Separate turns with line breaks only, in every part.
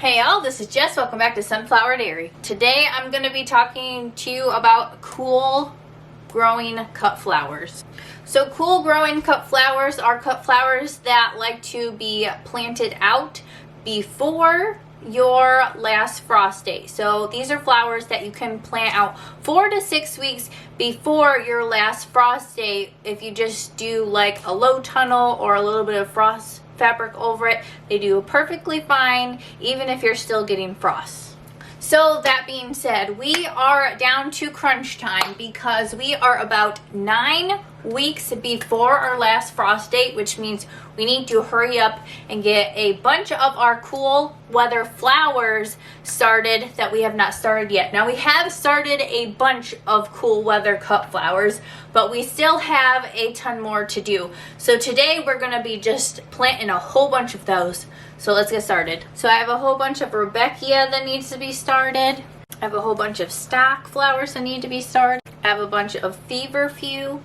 Hey y'all, this is Jess. Welcome back to Sunflower Dairy. Today I'm going to be talking to you about cool growing cut flowers. So cool growing cut flowers are cut flowers that like to be planted out before your last frost date. So these are flowers that you can plant out 4 to 6 weeks before your last frost date. If you just do like a low tunnel or a little bit of frost fabric over it, they do perfectly fine even if you're still getting frost. So that being said, we are down to crunch time because we are about 9 weeks before our last frost date, which means we need to hurry up and get a bunch of our cool weather flowers started that we have not started yet. Now we have started a bunch of cool weather cut flowers, but we still have a ton more to do. So today we're going to be just planting a whole bunch of those. So let's get started. So I have a whole bunch of Rebeca that needs to be started. I have a whole bunch of stock flowers that need to be started. I have a bunch of feverfew.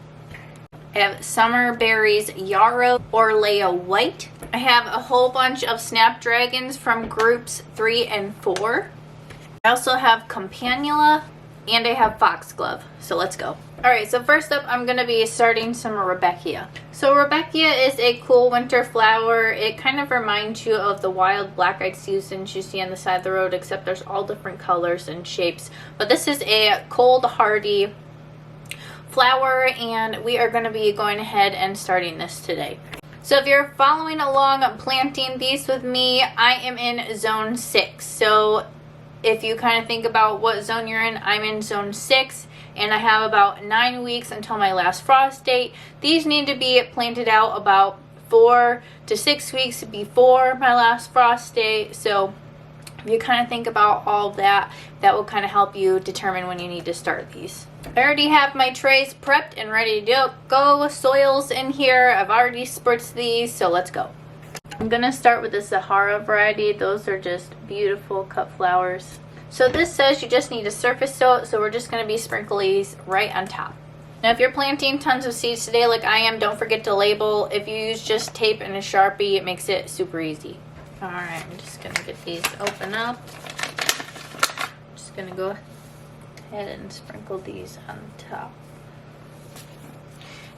I have Summer Berries Yaro or Leia White. I have a whole bunch of Snapdragons from groups 3 and 4. I also have Campanula and I have Foxglove. So let's go. Alright, so first up I'm going to be starting some Rebeca. So Rebeca is a cool winter flower. It kind of reminds you of the wild black-eyed Susans you see on the side of the road, except there's all different colors and shapes. But this is a cold hardy flower and we are going to be going ahead and starting this today. So if you're following along planting these with me, I am in zone 6. So if you kind of think about what zone you're in, I'm in zone 6 and I have about 9 weeks until my last frost date. These need to be planted out about 4 to 6 weeks before my last frost date. So if you kind of think about all of that, that will kind of help you determine when you need to start these. I already have my trays prepped and ready to go. Soils in here. I've already spritzed these, so let's go. I'm going to start with the Sahara variety. Those are just beautiful cut flowers. So this says you just need to surface sow, so we're just going to be sprinkling these right on top. Now if you're planting tons of seeds today like I am, don't forget to label. If you use just tape and a Sharpie, it makes it super easy. Alright, I'm just going to get these open up. I'm just going to go ahead and sprinkle these on top.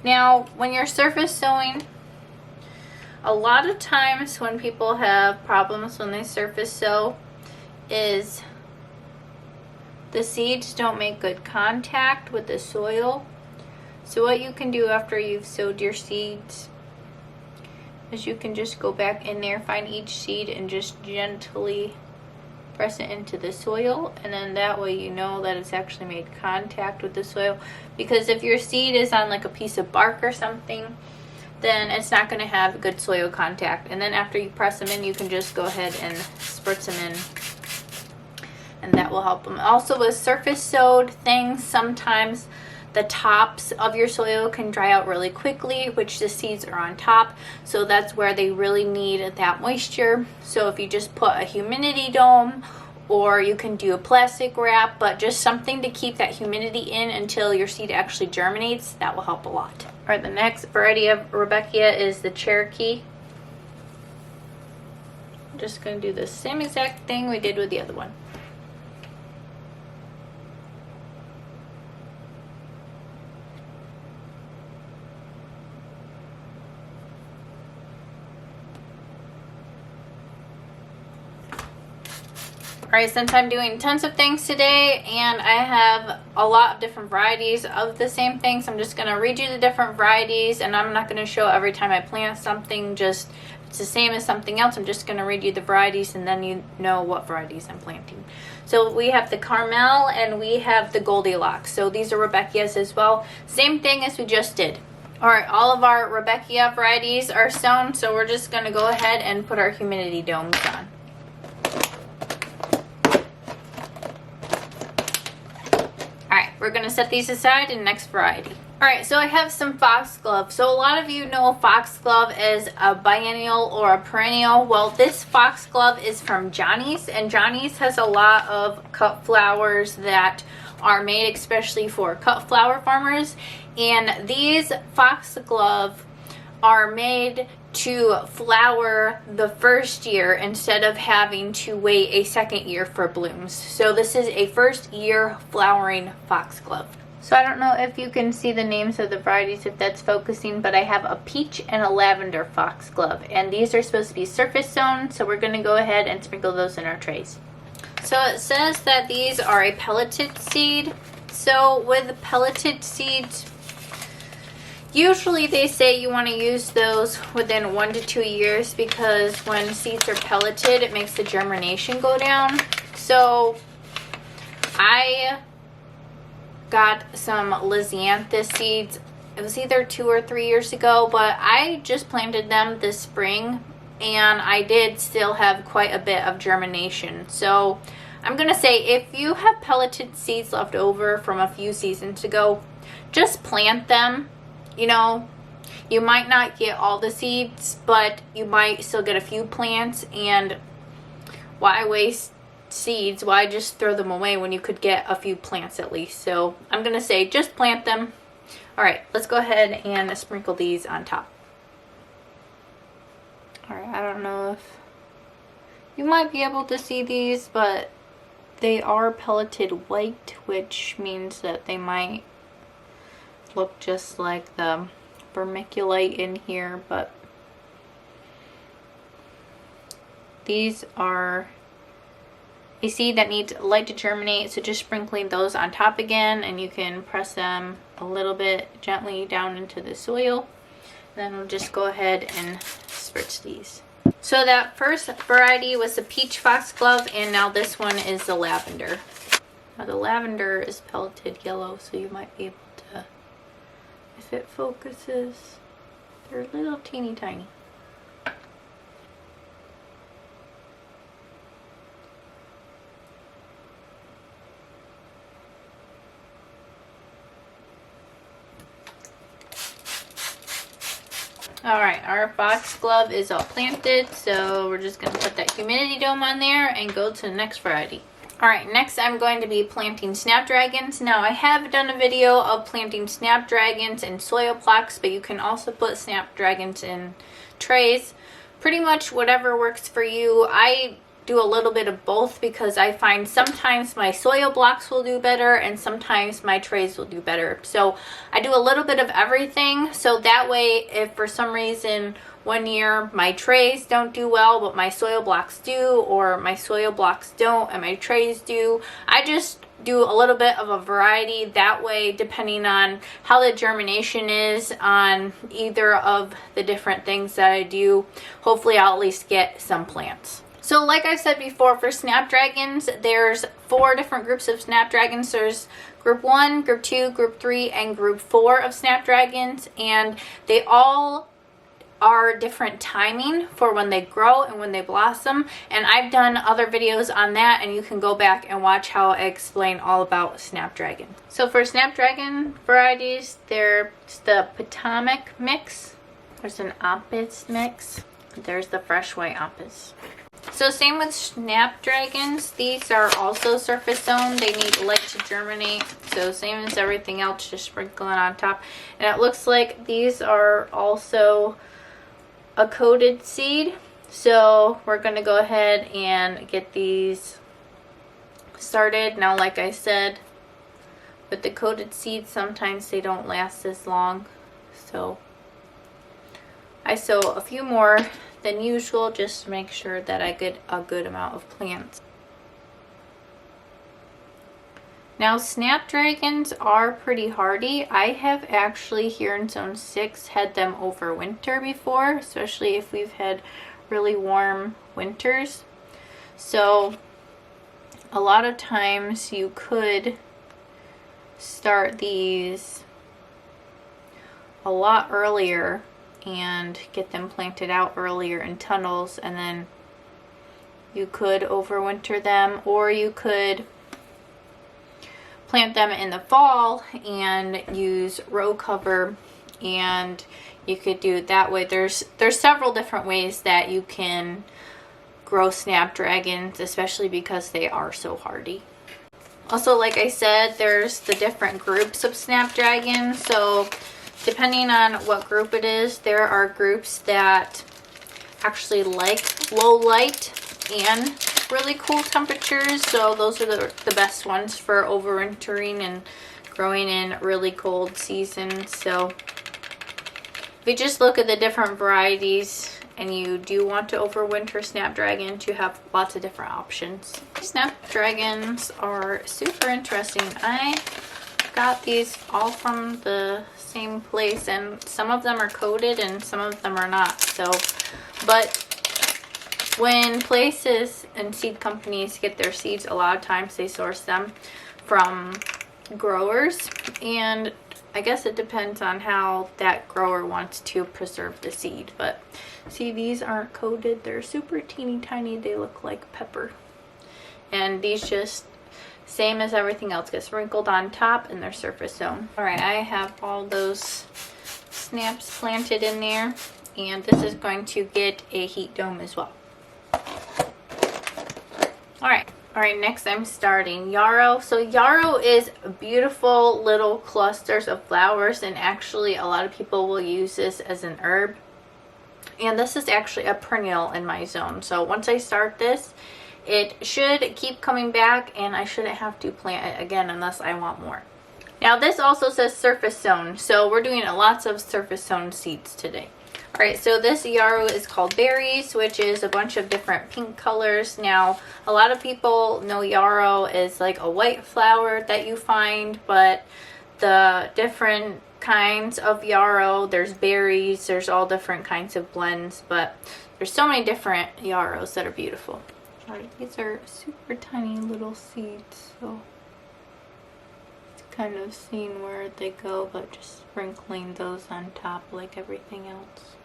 Now when you're surface sowing, a lot of times when people have problems when they surface sow is the seeds don't make good contact with the soil. So what you can do after you've sowed your seeds is you can just go back in there, find each seed and just gently press it into the soil, and then that way you know that it's actually made contact with the soil. Because if your seed is on like a piece of bark or something, then it's not going to have good soil contact. And then after you press them in, you can just go ahead and spritz them in, and that will help them. Also with surface sowed things, sometimes the tops of your soil can dry out really quickly, which the seeds are on top, so that's where they really need that moisture. So if you just put a humidity dome, or you can do a plastic wrap, but just something to keep that humidity in until your seed actually germinates, that will help a lot. Alright, the next variety of Rebeca is the Cherokee. I'm just going to do the same exact thing we did with the other one. Alright, since I'm doing tons of things today and I have a lot of different varieties of the same things, I'm just going to read you the different varieties, and I'm not going to show every time I plant something, just if it's the same as something else, I'm just going to read you the varieties and then you know what varieties I'm planting. So we have the Carmel and we have the Goldilocks. So these are Rebecca's as well. Same thing as we just did. Alright, all of our Rebeca varieties are sown, so we're just going to go ahead and put our humidity domes on. We're going to set these aside in the next variety. Alright, so I have some Foxglove. So a lot of you know Foxglove as a biennial or a perennial. Well, this Foxglove is from Johnny's, and Johnny's has a lot of cut flowers that are made especially for cut flower farmers. And these Foxglove are made to flower the first year instead of having to wait a second year for blooms. So this is a first year flowering foxglove. So I don't know if you can see the names of the varieties if that's focusing, but I have a peach and a lavender foxglove, and these are supposed to be surface sown, so we're going to go ahead and sprinkle those in our trays. So it says that these are a pelleted seed. So with pelleted seeds, usually they say you want to use those within 1 to 2 years, because when seeds are pelleted, it makes the germination go down. So I got some lisianthus seeds. It was either 2 or 3 years ago, but I just planted them this spring, and I did still have quite a bit of germination. So I'm gonna say, if you have pelleted seeds left over from a few seasons ago, just plant them. You know, you might not get all the seeds, but you might still get a few plants, and why waste seeds? Why just throw them away when you could get a few plants at least? So I'm gonna say just plant them. All right, let's go ahead and sprinkle these on top. All right, I don't know if you might be able to see these, but they are pelleted white, which means that they might look just like the vermiculite in here, but these are a seed that needs light to germinate, so just sprinkling those on top again, and you can press them a little bit gently down into the soil. Then we'll just go ahead and spritz these. So that first variety was the peach foxglove, and now this one is the lavender. Now the lavender is pelleted yellow, so you might be able to, if it focuses, they're little teeny tiny. Alright, our foxglove is all planted, so we're just going to put that humidity dome on there and go to the next variety. Alright, next I'm going to be planting snapdragons. Now I have done a video of planting snapdragons in soil blocks, but you can also put snapdragons in trays. Pretty much whatever works for you. I do a little bit of both, because I find sometimes my soil blocks will do better and sometimes my trays will do better. So I do a little bit of everything, so that way if for some reason one year my trays don't do well but my soil blocks do, or my soil blocks don't and my trays do, I just do a little bit of a variety. That way, depending on how the germination is on either of the different things that I do, hopefully I'll at least get some plants. So like I said before, for snapdragons, there's 4 different groups of snapdragons. There's group 1, group 2, group 3, and group 4 of snapdragons, and they all are different timing for when they grow and when they blossom, and I've done other videos on that, and you can go back and watch how I explain all about snapdragon. So for snapdragon varieties, there's the Potomac mix, there's an Ompus mix, there's the fresh white Ompus. So same with snapdragons, these are also surface sown. They need light to germinate, so same as everything else, just sprinkling on top. And it looks like these are also a coated seed, so we're going to go ahead and get these started. Now like I said, with the coated seeds, sometimes they don't last as long, so I sow a few more than usual just to make sure that I get a good amount of plants. Now snapdragons are pretty hardy. I have actually here in zone 6 had them over winter before, especially if we've had really warm winters. So a lot of times you could start these a lot earlier and get them planted out earlier in tunnels, and then you could overwinter them, or you could plant them in the fall and use row cover, and you could do it that way. There's several different ways that you can grow snapdragons, especially because they are so hardy. Also, like I said, there's the different groups of snapdragons. So depending on what group it is, there are groups that actually like low light and really cool temperatures. So those are the best ones for overwintering and growing in really cold seasons. So if you just look at the different varieties and you do want to overwinter snapdragons, you have lots of different options. Snapdragons are super interesting. I got these all from the same place, and some of them are coated and some of them are not. So, but when places and seed companies get their seeds, a lot of times they source them from growers, and I guess it depends on how that grower wants to preserve the seed. But see, these aren't coated. They're super teeny tiny. They look like pepper. And these just, same as everything else, get sprinkled on top and they're surface sown. All right, I have all those snaps planted in there, and this is going to get a heat dome as well. All right, next I'm starting Yaro. So Yaro is beautiful little clusters of flowers, and actually a lot of people will use this as an herb. And this is actually a perennial in my zone. So once I start this, it should keep coming back, and I shouldn't have to plant it again unless I want more. Now this also says surface sown, so we're doing lots of surface sown seeds today. Alright, so this Yaro is called Berries, which is a bunch of different pink colors. Now, a lot of people know Yaro is like a white flower that you find, but the different kinds of Yaro, there's berries, there's all different kinds of blends, but there's so many different Yaros that are beautiful. Alright, these are super tiny little seeds, so it's kind of seeing where they go, but just sprinkling those on top like everything else.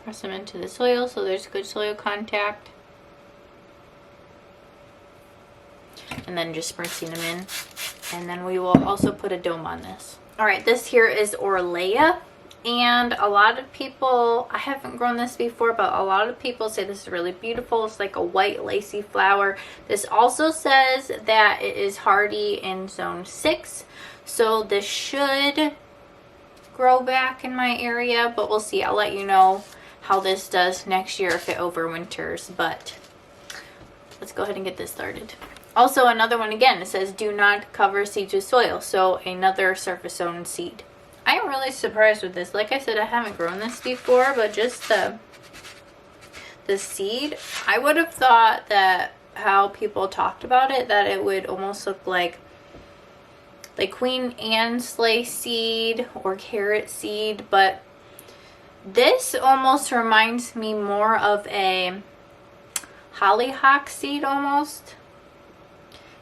Press them into the soil so there's good soil contact. And then just spritzing them in. And then we will also put a dome on this. Alright, this here is Orlea. And a lot of people, I haven't grown this before, but a lot of people say this is really beautiful. It's like a white lacy flower. This also says that it is hardy in zone 6. So this should grow back in my area, but we'll see. I'll let you know how this does next year if it overwinters, but let's go ahead and get this started. Also, another one again, it says do not cover seeds with soil, so another surface sown seed. I am really surprised with this. Like I said, I haven't grown this before, but just the seed, I would have thought that how people talked about it, that it would almost look like Queen Anne's sleigh seed or carrot seed, but this almost reminds me more of a hollyhock seed almost.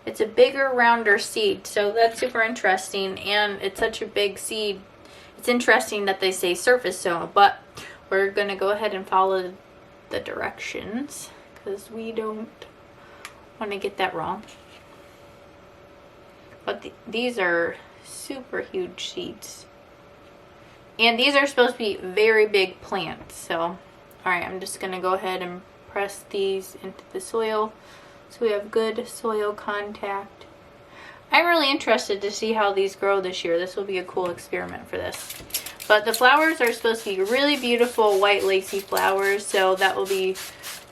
It's a bigger, rounder seed, so that's super interesting, and it's such a big seed. It's interesting that they say surface sown, but we're going to go ahead and follow the directions because we don't want to get that wrong. But these are super huge seeds. And these are supposed to be very big plants. So, alright, I'm just going to go ahead and press these into the soil so we have good soil contact. I'm really interested to see how these grow this year. This will be a cool experiment for this. But the flowers are supposed to be really beautiful white lacy flowers, so that will be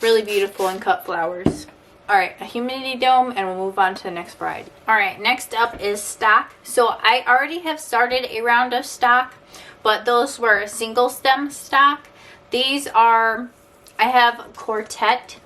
really beautiful in cut flowers. Alright, a humidity dome, and we'll move on to the next variety. Alright, next up is stock. So I already have started a round of stock, but those were single stem stock. These are, I have Quartet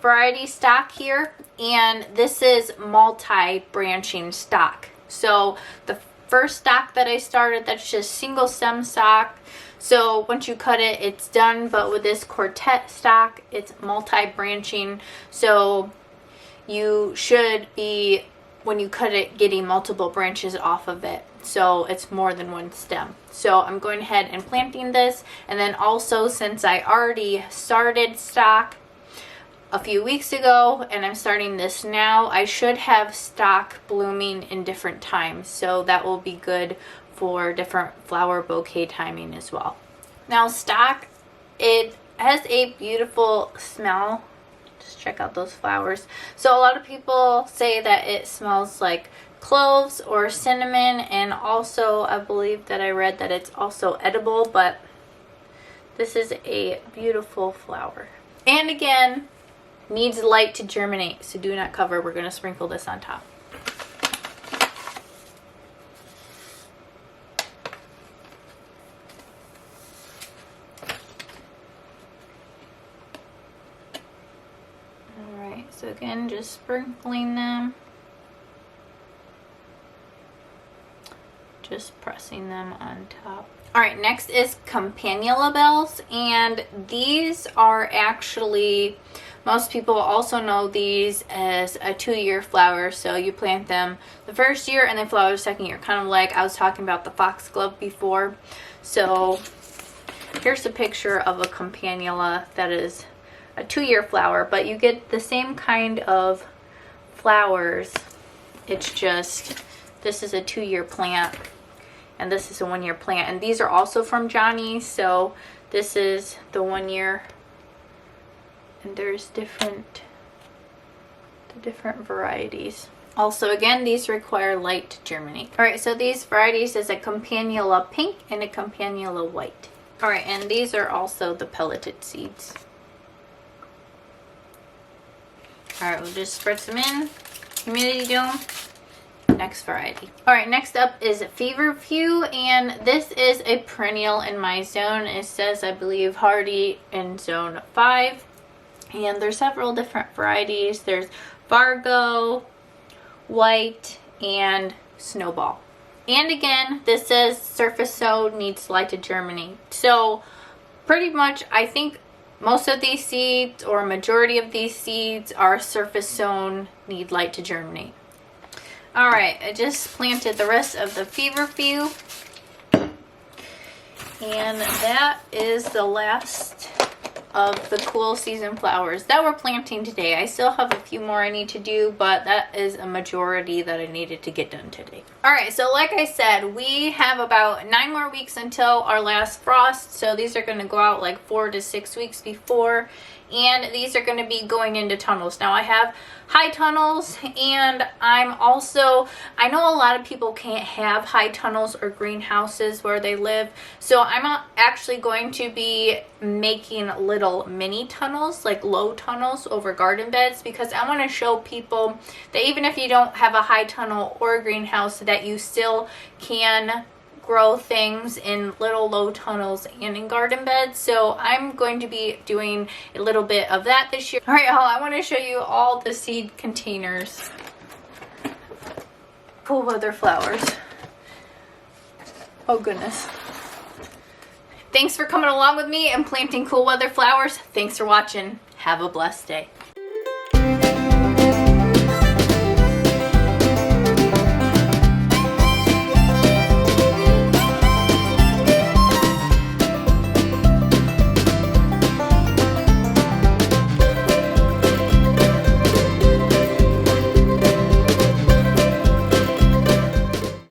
variety stock here, and this is multi-branching stock. So the first stock that I started, that's just single stem stock. So once you cut it, it's done, but with this Quartet stock, it's multi-branching. So you should be, when you cut it, getting multiple branches off of it. So it's more than one stem. So I'm going ahead and planting this. And then also, since I already started stock a few weeks ago and I'm starting this now, I should have stock blooming in different times. So that will be good for different flower bouquet timing as well. Now stock, it has a beautiful smell. Just check out those flowers. So a lot of people say that it smells like cloves or cinnamon, and also I believe that I read that it's also edible, but this is a beautiful flower. And again, needs light to germinate, so do not cover. We're going to sprinkle this on top. Alright, so again, just sprinkling them. Just pressing them on top. Alright, next is campanula bells, and these are actually, most people also know these as a 2-year flower. So you plant them the first year and they flower the second year, kind of like I was talking about the foxglove before. So here's a picture of a campanula that is a 2-year flower, but you get the same kind of flowers. It's just, this is a 2-year plant and this is a 1-year plant, and these are also from Johnny's. So this is the 1 year, and there's different varieties. Also, again, these require light to germinate. All right, so these varieties is a campanula pink and a campanula white. All right, and these are also the pelleted seeds. All right, we'll just spritz them in, humidity dome. Next variety. All right, next up is Feverfew, and this is a perennial in my zone. It says, I believe, hardy in zone 5, and there's several different varieties. There's Fargo, White, and Snowball. And again, this says surface sown, needs light to germinate. So pretty much, I think most of these seeds, or a majority of these seeds, are surface sown, need light to germinate. Alright, I just planted the rest of the Feverfew, and that is the last of the cool season flowers that we're planting today. I still have a few more I need to do, but that is a majority that I needed to get done today. Alright, so like I said, we have about 9 more weeks until our last frost, so these are going to go out like 4 to 6 weeks before, and these are going to be going into tunnels. Now I have high tunnels, and I know a lot of people can't have high tunnels or greenhouses where they live, so I'm actually going to be making little mini tunnels, like low tunnels over garden beds, because I want to show people that even if you don't have a high tunnel or a greenhouse, that you still can grow things in little low tunnels and in garden beds. So I'm going to be doing a little bit of that this year. All right, y'all, I want to show you all the seed containers. Cool weather flowers. Oh goodness. Thanks for coming along with me and planting cool weather flowers. Thanks for watching. Have a blessed day.